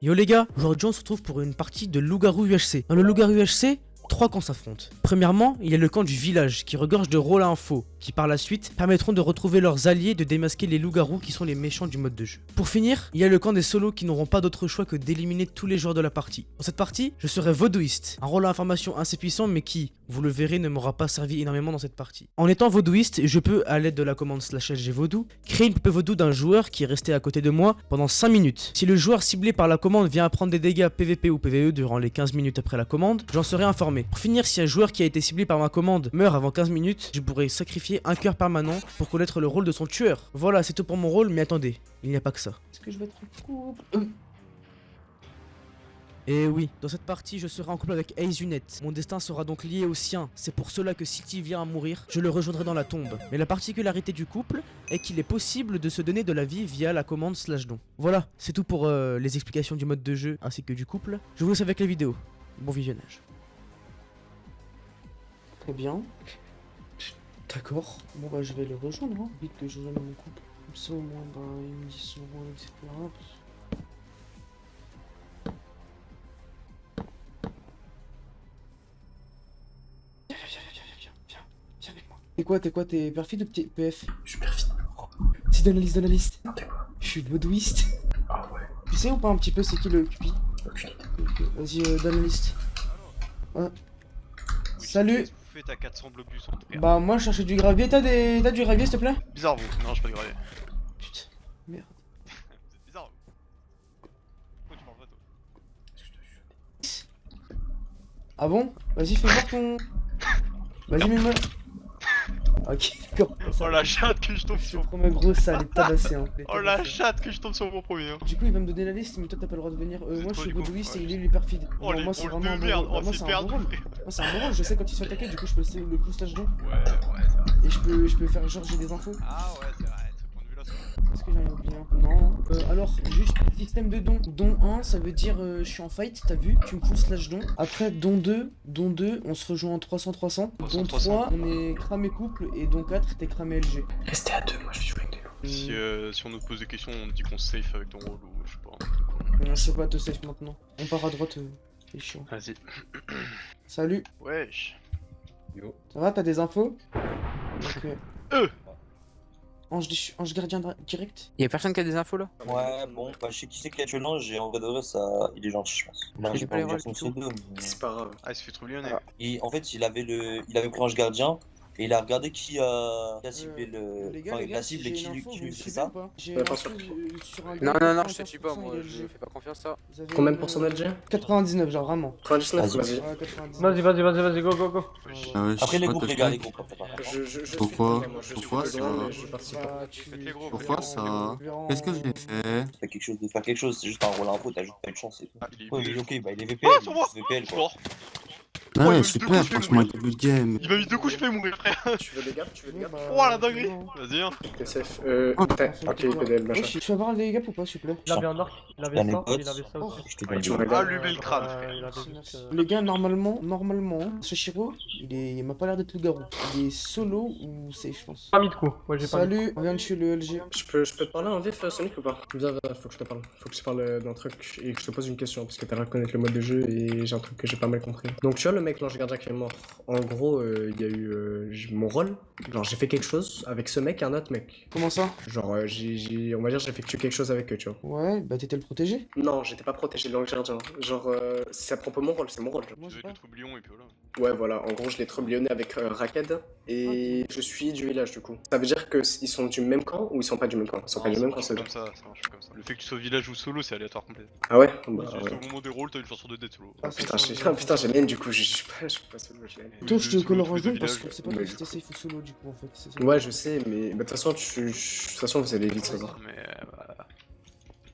Yo les gars, aujourd'hui on se retrouve pour une partie de loup-garou UHC. Dans le loup-garou UHC, 3 camps s'affrontent. Premièrement, il y a le camp du village qui regorge de rôles à info, qui par la suite permettront de retrouver leurs alliés et de démasquer les loups-garous qui sont les méchants du mode de jeu. Pour finir, il y a le camp des solos qui n'auront pas d'autre choix que d'éliminer tous les joueurs de la partie. Dans cette partie, je serai vaudouiste, un rôle à information assez puissant mais qui, vous le verrez, ne m'aura pas servi énormément dans cette partie. En étant vaudouiste, je peux, à l'aide de la commande /LG vaudou, créer une poupée vaudou d'un joueur qui est resté à côté de moi pendant 5 minutes. Si le joueur ciblé par la commande vient à prendre des dégâts PVP ou PVE durant les 15 minutes après la commande, j'en serai informé. Pour finir, si un joueur qui a été ciblé par ma commande meurt avant 15 minutes, je pourrai sacrifier un cœur permanent pour connaître le rôle de son tueur. Voilà, c'est tout pour mon rôle, mais attendez, il n'y a pas que ça. Est-ce que je vais être en couple Et oui, dans cette partie, je serai en couple avec Aizunet. Mon destin sera donc lié au sien. C'est pour cela que s'il vient à mourir, je le rejoindrai dans la tombe. Mais la particularité du couple est qu'il est possible de se donner de la vie via la commande /don. Voilà, c'est tout pour les explications du mode de jeu ainsi que du couple. Je vous laisse avec les vidéos. Bon visionnage. Très bien. D'accord. Bon bah je vais le rejoindre, hein. Vite que je rejoigne mon couple. Comme ça au moins bah ils me disent son rôle, etc. Viens avec moi. T'es quoi, t'es perfide ou petit PF? Je suis perfide. C'est dans la liste. Non, t'es quoi? Je suis vaudouiste. Ah ouais. Tu sais ou pas un petit peu c'est qui le cupi? Aucune idée. Vas-y, dans la liste. Ouais. Oui, Salut. Vous faites à 400 blocs du centre. Bah moi je cherchais du gravier, t'as du gravier s'il te plaît? Bizarre vous, non je pas de gravier. Putain, merde. Vous êtes bizarre vous. Pourquoi tu parles pas toi? Est-ce que je te Ah bon? Vas-y fais voir ton... Vas-y mets-moi... Ok, d'accord. Oh la chatte que je tombe Je te sur. promets gros ça allait te tabasser hein. Oh la chatte que je tombe sur mon premier hein. Du coup il va me donner la liste mais toi t'as pas le droit de venir. C'est Moi je toi, suis du coup. vaudouiste et Ouais. il est perfide. Oh Bon, les moi c'est rôles vraiment de un merde, bon rôle. oh Moi c'est c'est un perdu bon rôle. frère. Moi c'est un bon rôle, je sais quand il se fait attaquer du coup je peux le coup /don. Ouais c'est vrai. Et je peux faire genre j'ai des infos. Ah ouais c'est vrai, ce point de vue là c'est Est-ce que j'en ai oublié un? Non. Alors, juste système de don. Don 1, ça veut dire je suis en fight, t'as vu? Tu me fous /don. Après, don 2, on se rejoint en 300-300. Don 3, on est cramé couple. Et don 4, t'es cramé LG. Restez à deux, moi je vais jouer avec des loups. Si on nous pose des questions, on dit qu'on se safe avec ton rôle ou je sais pas. Je sais pas te safe maintenant. On part à droite, c'est chiant. Vas-y. Salut, Wesh. Yo. ça va? T'as des infos? Ok. Euh. Ange gardien direct? Y'a personne qui a des infos là? Ouais, bon, bah, je sais qui c'est qui a tué l'ange et en vrai de vrai, ça, il est gentil, je pense. Bah, J'ai j'ai pas pas les envie de dire rôles son du tout. pseudo, mais... C'est pas grave. Ah il se fait trop lyonnais. Voilà. Et en fait, il avait pris ange gardien et il a regardé qui a ciblé Les gars, la cible et qui lui fait ça. J'ai Ouais, une pas info sûr. sur un Non, gars, non, non, je te suis pas, 95%, moi il est je LG. fais pas confiance à. Vous avez Combien de une, pourcents LG? 99, genre vraiment. 99, Vas-y. vas-y. Ouais, 99. Vas-y, go, go, go. Wesh. Ah ouais, Après je les sais groupes, pas les gars, les te groupes, après, par contre. Je Pourquoi suis moi, je Pourquoi suis ça dedans, mais je participe pas. Bah, Faites les gros. Pourquoi faites les gros. ça Qu'est-ce que j'ai fait? Faire quelque chose, de faire quelque chose, c'est juste un rôle info, t'as juste pas eu de chance et tout. Ah il est Ouais, venu. mais ok, bah il est Ah VPL, sur moi. il est VPL Je suis quoi. mort. Ah il ouais, m'a super, mis deux coups, franchement, je début de game. Il m'a mis 2 coups, je fais mourir frère. Tu veux des gaps? Tu veux des gaps? Oh la dinguerie. Vas-y hein. T'es safe. Oh, Ok, PDL, machin. Je fais voir les gars ou pas s'il te plaît? Il avait un orc, il avait Dernier ça, pote. il avait ça aussi. Je te valide. Tu regardes. Allumez le crâne frère. Il avait Merci. juste, Les gars, normalement, ce Shiro, il m'a pas l'air d'être le garou. Il est solo ou safe, je pense. Pas mis de coup, ouais j'ai pas mis de Salut, on vient de tuer le LG. Je peux te parler en vif, Sonic, ou pas? Viens, faut que je te parle. Faut que je te parle d'un truc et que je te pose une question, parce que t'as l'air de connaître le mode de jeu et j'ai un truc que j'ai pas mal compris. Donc tu vois le mec, l'ange gardien qui est mort. En gros, il y a eu mon rôle. Genre j'ai fait quelque chose avec ce mec et un autre mec. Comment ça? Genre on va dire j'ai effectué quelque chose avec eux, tu vois. Ouais, bah t'étais le protégé. Non, j'étais pas protégé de l'ange gardien. Genre ça prend pas mon rôle, c'est mon rôle. Moi, Tu j'ai devais pas. être trublion et puis voilà. Ouais, voilà, en gros, je l'ai trublionné avec Raked et je suis du village du coup. Ça veut dire qu'ils sont du même camp ou ils sont pas du même camp? Ils sont pas Non, du ça même camp, marche c'est comme ça, ça marche comme ça. Le fait que tu sois village ou solo, c'est aléatoire complet. Ah ouais? Bah, C'est ouais. juste au moment des rôles, t'as une chance sur 2 d'être solo. Ah, ça Putain, change. putain, j'ai laine du coup, je suis pas solo, j'ai laine. Toi, je te Solo, colore tu en fais des jaune parce villages. que c'est pas Mais toi du si t'es safe ou solo du coup en fait. c'est ça. Ouais, je sais, mais bah, de toute façon, de toute façon, vous allez vite savoir. Mais bah...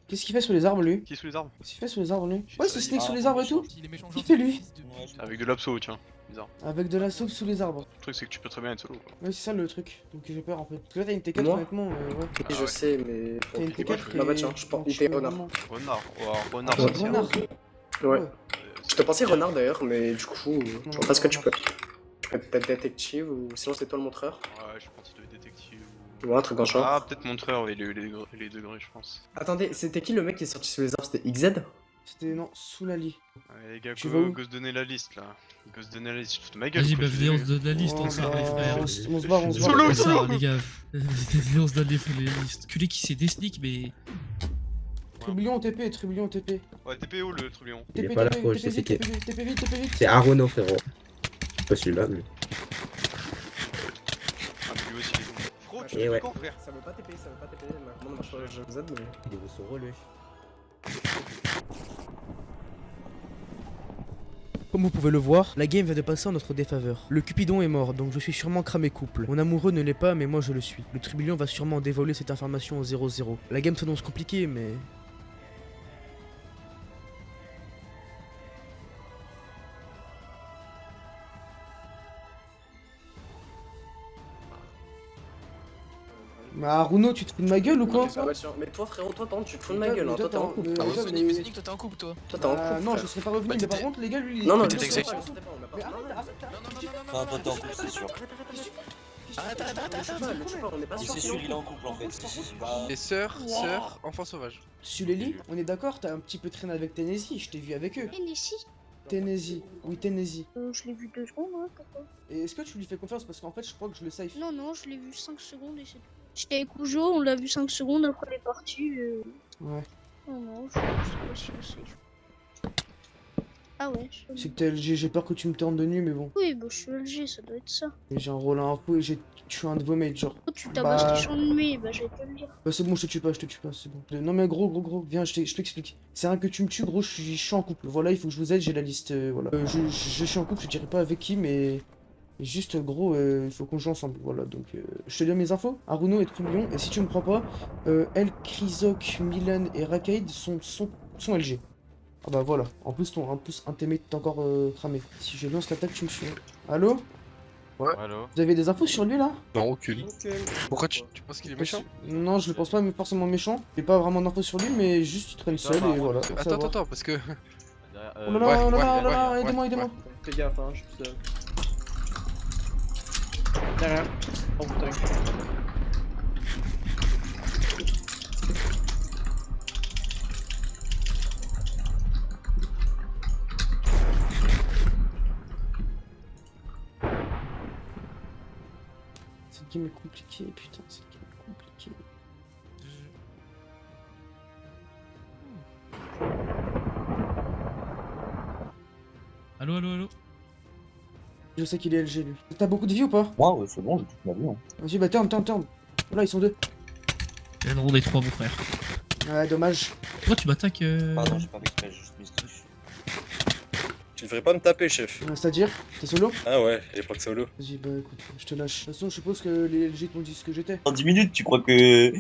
Qu'est-ce qu'il fait sous les arbres lui? Qui est sous les arbres? Qu'est-ce qu'il fait sous les arbres lui? Je Ouais, sais c'est pas, sneak sous les arbres et tout? Qui fait lui? Avec de l'abso, tiens. Bizarre. Avec de la sauce sous les arbres. Le truc, c'est que tu peux très bien être solo quoi. Ouais, c'est ça le truc. Donc j'ai peur en fait. Parce que là, t'as une T4 Moi honnêtement, ouais. Oui, Ah je ouais. sais, mais. T'as une c'est T4 quoi, qui Bah, bah, est- tiens, je pense donc qu'il tu était peux renard. vraiment- Renard. Oh, renard, Ah, ça tient. renard. Ouais. Euh, Je te pensais renard d'ailleurs, mais du coup, je vois pas ce que tu peux. renard. Tu peux être détective ou sinon c'est toi le montreur Ouais, je pense qu'il doit être détective ou un truc dans le genre. Ah, peut-être montreur, les degrés, je pense. Attendez, c'était qui le mec qui est sorti sous les arbres? C'était XZ? C'était non, Soulali. Allez les gars, Tu vas où? go se donner la liste là. Go se donner la liste, je te fous de ma gueule. Vas-y, quoi, bah je- venez, on se donne la liste, on sort les frères. On se barre, on se barre. Solo, On solo. sort, les gars. Venez, on se donne les listes. Culé qui c'est des sneaks, mais. Trublion TP, Trublion TP. Ouais, TPO le trublion. Il est TP, pas là, TP, frérot, je TP sais vite, qui. TP vite, TP vite. C'est Arono, frérot. Pas celui-là, mais. Ah, mais lui aussi il est bon. Frérot, tu Et fais ouais. quand frère? Ça veut pas TP, ça veut pas TP. Comment on marche pas je Z, mais. Il est au son rôle, wesh. Comme vous pouvez le voir, la game vient de passer en notre défaveur. Le Cupidon est mort, donc je suis sûrement cramé couple. Mon amoureux ne l'est pas, mais moi je le suis. Le Trublion va sûrement dévoiler cette information au 0-0. La game s'annonce compliquée, mais... Bah Aruno, tu te fous de ma gueule ou quoi? Mais toi, frérot, toi, par contre, tu te fous de ma gueule. Hein. Toi, t'es en couple. Ah ouais, toi, Sonic, mais Sonic, toi t'es en couple toi. Toi, t'es en Ah, couple. non, frère. je serais pas revenu, Bah, mais par t'étais- contre, les gars, lui, il Non, non, t'étais je exé- sais pas, Mais arrête, Non, toi t'es en couple, c'est sûr. Arrête, on n'est pas Et sûr. c'est sûr, il est en couple en fait. Bah, Et sœur, enfant sauvage. Suleli, on est d'accord, t'as un petit peu traîné avec Tennessee, je t'ai vu avec eux. Tennessee Tennessee, oui Tennessee. Je l'ai vu 2 secondes, hein, pourquoi? Et est-ce que tu lui fais confiance parce qu'en fait je crois que je le safe. Non, non, je l'ai vu 5 secondes et c'est tout. J'étais avec Ujo, on l'a vu 5 secondes, après elle est partie. Ouais. Non, non, je sais pas si je safe. Ah ouais, je... C'est que t'es LG, j'ai peur que tu me tournes de nu mais bon. Oui, bah je suis LG, ça doit être ça. Et j'ai un rôle à info et j'ai tué un de vos mates genre. Oh, tu tabasses Bah- les champs de nuit, bah je vais te le dire. Bah c'est bon, je te tue pas, c'est bon. Non mais gros, viens, je t'explique. C'est rien que tu me tues gros, je suis en couple. Voilà, il faut que je vous aide, j'ai la liste, voilà. Je suis en couple, je dirais pas avec qui mais... Juste gros, il faut qu'on joue ensemble, voilà, donc je te donne mes infos, Aruno et Trublion, et si tu me crois pas, El, Krizok, Milan et Rakaid sont LG. Ah bah voilà, en plus un teammate est encore cramé. Si je lance l'attaque, tu me suis. Allô? Allo. Vous avez des infos sur lui là? Non, aucune. Pourquoi tu penses qu'il est méchant? Non, je le pense pas mais forcément méchant. J'ai pas vraiment d'infos sur lui, mais juste il traîne seul et voilà. faut savoir. Attends, parce que. Oh là là, oh là là, aidez-moi. Fais gaffe, hein, je suis seul. Derrière. Oh putain. Cette game est compliquée, putain, cette game est compliquée. Allo. Je sais qu'il est LG lui. T'as beaucoup de vie ou pas? moi, ouais, c'est bon, j'ai toute ma vie. Hein. Vas-y, bah turn. Là, ils sont deux. Il y en a des trois, mon frère. Ouais, dommage. Pourquoi tu m'attaques Pardon, j'ai pas fait exprès, j'ai juste mis ce truc. Tu devrais pas me taper, chef. C'est-à-dire, t'es solo? Ah ouais, j'ai pas que solo. Vas-y, bah écoute, je te lâche. De toute façon, je suppose que les LG t'ont dit ce que j'étais. Dans 10 minutes, tu crois que.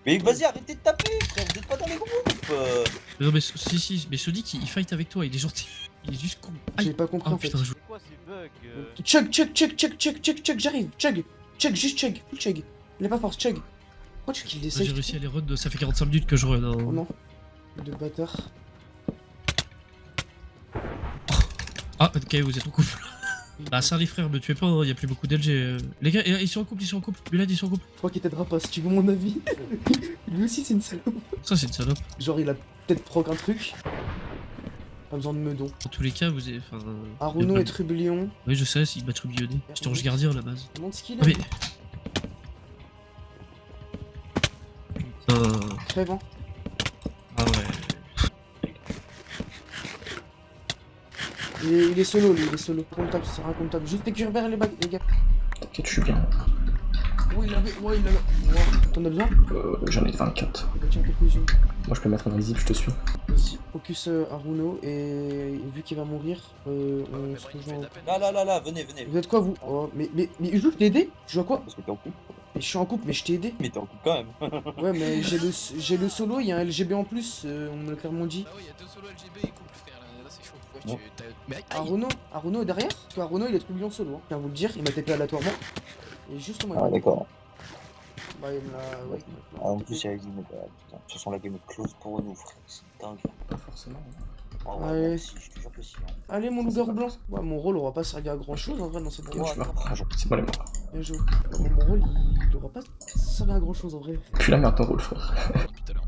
Mais vas-y, arrêtez de taper, frère, vous êtes pas dans les groupes. Non, mais si, mais Sonic il fight avec toi, il est gentil. Il est juste con. J'ai Aïe. pas compris Oh en fait. putain, je... Quoi ces bugs Chug, j'arrive. Chug, juste chug. Full chug. Il a pas force, chug. Pourquoi tu kills des J'ai saves? réussi à les run, ça fait 45 minutes que je run. Hein. Oh non. De bâtard. Ah, ok, vous êtes en couple. Bah, ça, les frères, me tuez pas, hein, y a plus beaucoup d'LG. Les gars, ils sont en couple. Mulan, ils sont en couple. Je crois qu'il t'aidera pas si tu veux mon avis. Lui aussi, c'est une salope. Ça, c'est une salope. Genre, il a peut-être proc un truc. Pas besoin de meudon. Dans tous les cas, vous avez. Enfin. Aruno et Trublion. Oui, je sais, il m'a trubillonné. J'étais ange gardien à la base. Demande ce qu'il Ah, a. mais. Putain. Crève, hein. Ah ouais. Il est solo, lui, il est solo. Comptable, c'est un comptable. Juste récupère les bagues, les gars. Ok, je suis bien. Ouais, il avait. Ouais. T'en as besoin? J'en ai 24. Bah, tiens, quelques-unes. Moi, je peux mettre invisible, je te suis. Vas-y, focus Aruno et vu qu'il va mourir, on se rejoint. Là, venez. Vous êtes quoi, vous? Oh, mais je t'ai aidé? Je joue à quoi? Parce que t'es en couple. Mais je suis en couple, mais je t'ai aidé. Mais t'es en couple quand même. Ouais, mais j'ai le solo, il y a un LGB en plus, on me l'a clairement dit. Bah oui, y'a 2 solos LGB et couple, frère, là c'est chaud. Ouais, Bon. Mais aïe. Aruno est derrière? Parce qu'Aruno il est Trublion solo, hein. Je tiens à vous le dire, il m'a TP aléatoirement. Et juste au moment. Ah, d'accord. Bah, il me l'a. Ouais, il m'a Ah, en plus, il y a Guy, mais putain, de toute façon, la game est close pour nous, frère. C'est dingue. Pas forcément. Ah Allez. ouais, si, je te jure que si. Hein. Allez, mon loup-garou blanc. Ouais, mon rôle aura pas servi à grand chose en vrai dans cette game. Ouais, C'est pas les morts. Bien joué. Mon rôle il aura pas servi à grand chose en vrai. Puis la merde ton rôle, frère. Depuis tout à l'heure.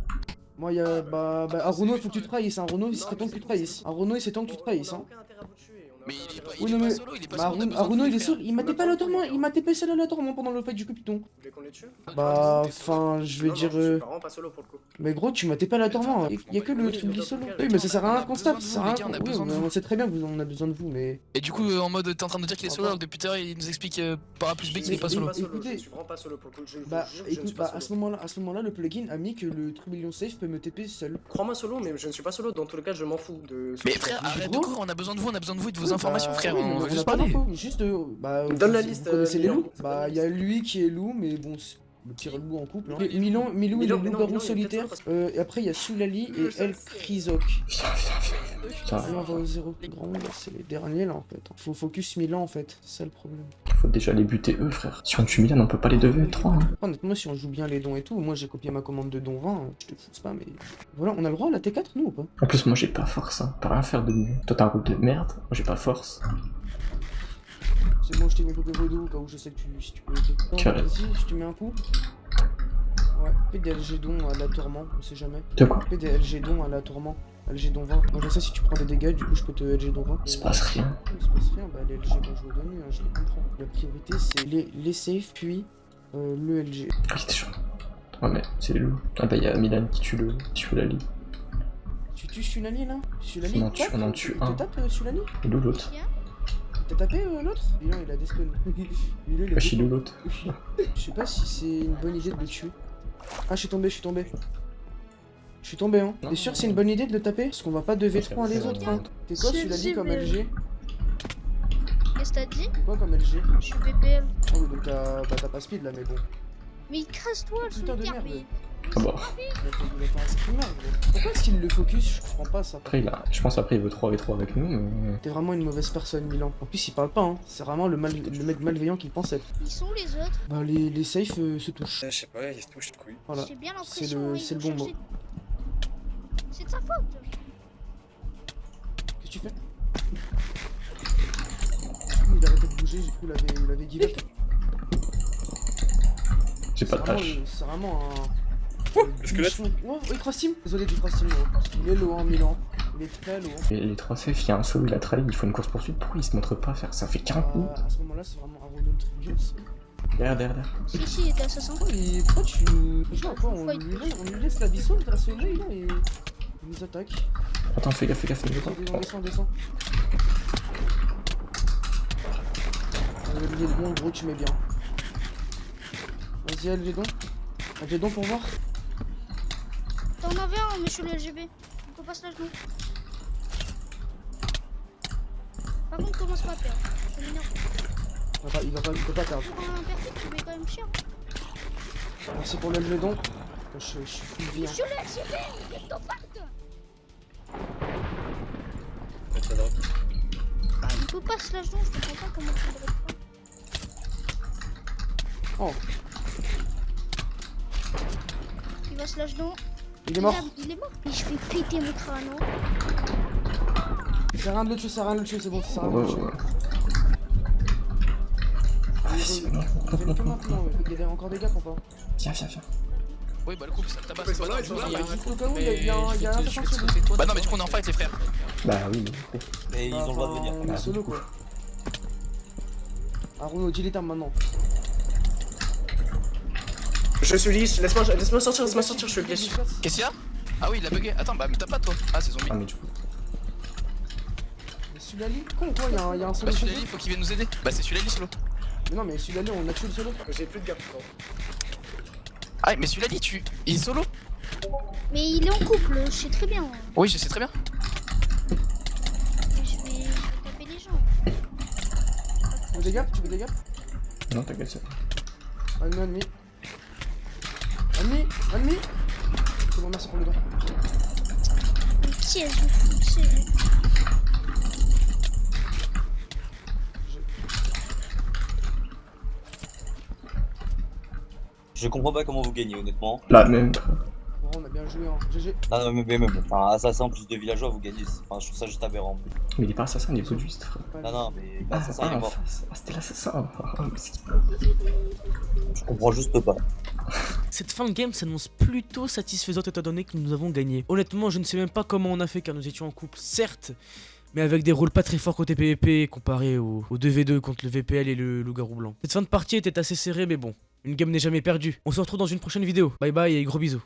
Moi, il y a. Bah, Aruno, il faut que tu te trahisses. Hein. Aruno, il serait temps que tu te trahisses. Aruno, il serait temps que tu te trahisses. Hein. Mais il est pas, Oui, non, mais. solo, il est pas Bah, solo. Aruno, il est solo. Il m'a TP aléatoirement. Il m'a TP seul aléatoirement pendant le fight du Cupiton. Vous voulez qu'on les tue? Bah, enfin, je vais Non, dire. non, je suis vraiment pas solo pour le coup. Mais gros, tu m'as TP aléatoirement. Il y a que le truc du solo. Oui, mais ça sert à rien qu'on se tape. Ça sert à rien. On a Oui, besoin de vous. on sait très bien qu'on a besoin de vous, mais. Et du coup, en mode, t'es en train de dire qu'il est solo alors que depuis tout à l'heure, il nous explique par A plus B qu'il est pas Je suis solo. pas solo, Écoutez. je suis vraiment pas solo pour le coup. Je vous Bah, jure que je ne écoute, suis pas bah, à solo. ce moment-là, le plugin a mis que le Trubillon Safe peut me TP seul. Crois-moi solo, mais je ne suis pas solo. Dans tous les cas, je m'en fous de. Mais frère, arrête de courir, on a besoin de vous et de vos informations, frère. Oui, On veut a juste pas parler. d'infos, juste. Bah, Donne la vous liste, connaissez les Milan. loups. Bah, il y a lui qui est loup, mais bon, c'est le petit loup en couple. Hein. Et Milou, il est Milan, mais non, loup-garou Milan, il est solitaire. peut-être Et après, il y a Soulali et El Krizoc. Putain, Allez, on va au zéro. Grand, c'est les derniers là en fait. Faut focus Milan en fait, c'est ça le problème. faut déjà les buter eux, frère. Si on tue Milan, on peut pas les 2v3. Hein. Honnêtement, si on joue bien les dons et tout, moi j'ai copié ma commande de don 20, je te fous pas, mais. Voilà, on a le droit à la T4 nous ou pas? En plus, moi j'ai pas force, hein. T'as rien faire de mieux. Toi t'as un groupe de merde, moi j'ai pas force. C'est bon, je t'ai mis Poké Vodou, au cas où je sais que si tu peux aider. Non, Carré. vas-y, je te mets un coup. Ouais, PDLG don aléatoirement, on sait jamais. De quoi? PDLG don aléatoirement, LG don 20. Moi je sais si tu prends des dégâts, du coup je peux te LG don 20. Il se passe rien. Il se passe rien, bah les LG quand je vous donne, hein, je les comprends. La priorité c'est les safe puis le LG. Ah, c'était chaud. Ouais, mais c'est les loups. Ah bah y'a Milan qui tue le. Sulali. Tu tues Sulali là? Sulali On en tue un. Tu tapes Sulali? Et d'où l'autre? T'as tapé l'autre? Milan il a des spawns. Milan il a Bah, des chez l'autre. Je sais pas si c'est une bonne idée de le tuer. Ah, je suis tombé. Je suis tombé, hein. T'es sûr que c'est une bonne idée de le taper? Parce qu'on va pas 2v3 les autres, hein. T'es quoi, celui-là dit comme LG? Qu'est-ce que t'as dit? T'es quoi comme LG? Je suis BPM. Oh, donc t'as pas speed là, mais bon. Mais casse-toi, le Putain de solitaire, merde. mais. Ah bah. Il a fait un screamer, gros. Pourquoi est-ce qu'il le focus? Je comprends pas ça. Après, je pense après il veut 3v3 avec nous, mais. T'es vraiment une mauvaise personne, Milan. En plus, il parle pas, hein. C'est vraiment le mec malveillant qu'il pense être. Ils sont où les autres? Bah, les safes se touchent. Je sais pas, il se touche de couilles. Voilà. J'ai bien C'est l'impression. le bon mot. C'est de sa faute. Qu'est-ce que tu fais? Il a arrêté de bouger, j'ai cru qu'il avait give up. J'ai pas de tâche. C'est vraiment un. Le squelette. Ouais, oui, cross team. Désolé du cross team, gros. Il est low, hein, Milan. Il est très low. Hein. Et les 3 safe, il y a un solo, il a trahi, il faut une course poursuite. Pourquoi il se montre pas à faire ça? Ça fait 40 minutes. À ce moment-là, c'est vraiment un Ronald Tribus. Derrière. Si, il était assassin. Pourquoi tu. Je vois, on lui laisse la vie sauve grâce au mail là et. Il nous attaque. Attends, fais gaffe, Descends. Il est bon, gros, tu mets bien. Vas-y, LG don pour voir. T'en avais un, monsieur le LGB. On peut pas se la genou. Par contre, commence pas à perdre. C'est m'énerve. Il peut pas perdre. Pour un perfect, tu mets quand même cher. Merci pour le LG don. Je suis full vie. Monsieur le LGB, get the fuck. Il peut pas se la genou, je comprends pas comment tu le drop pas. Oh, Il va se la genou. il est mort. Il est mort. Et je vais péter mon crâne. Ça sert à rien de le tuer, c'est bon, ça sert à rien de le tuer. Il revient que maintenant, ouais. Il y a encore des gars ou pas? Viens. Oui, bah le coup, ça tabasse. Ils sont là, ils sont là. Il y a au cas où, il y a un attaquant sur nous. Bah non, mais du coup, on est en fight, les frères. Bah oui, Mais ils ont le droit de venir. On est solo quoi. Aruno, dis les termes maintenant. Je suis lisse, laisse-moi sortir, je suis glitch. Qu'est-ce qu'il y a? Ah oui, il a bugué. Attends, bah, mais t'as pas toi. Ah, c'est zombie. Ah, mais du coup. Sulali? Quoi, il y a un solo Bah, solo? celui-là, il faut qu'il vienne nous aider. Bah, c'est celui-là, solo. Mais non, mais Sulali, on a tué le solo. J'ai plus de gap, frérot. Ah, mais celui-là, il est solo. Mais il est en couple, je sais très bien. Oui, je sais très bien. Mais je vais taper les gens. Tu veux des gaps? Non, t'inquiète, c'est Ennemi. C'est bon, merci pour le don. Un piège, je vais pousser. Je comprends pas comment vous gagnez, honnêtement. là même. on a bien joué, hein. GG. Non, mais même, enfin, assassin plus de villageois, vous gagnez. Enfin, je trouve ça juste aberrant. Mais il est pas assassin, il est podiste, frère. Non, mais l'assassin il est mort. C'était l'assassin. Je comprends juste pas. Cette fin de game s'annonce plutôt satisfaisante étant donné que nous avons gagné. Honnêtement, je ne sais même pas comment on a fait car nous étions en couple, certes, mais avec des rôles pas très forts côté PVP comparé au 2v2 contre le VPL et le loup-garou blanc. Cette fin de partie était assez serrée mais bon, une game n'est jamais perdue. On se retrouve dans une prochaine vidéo. Bye bye et gros bisous.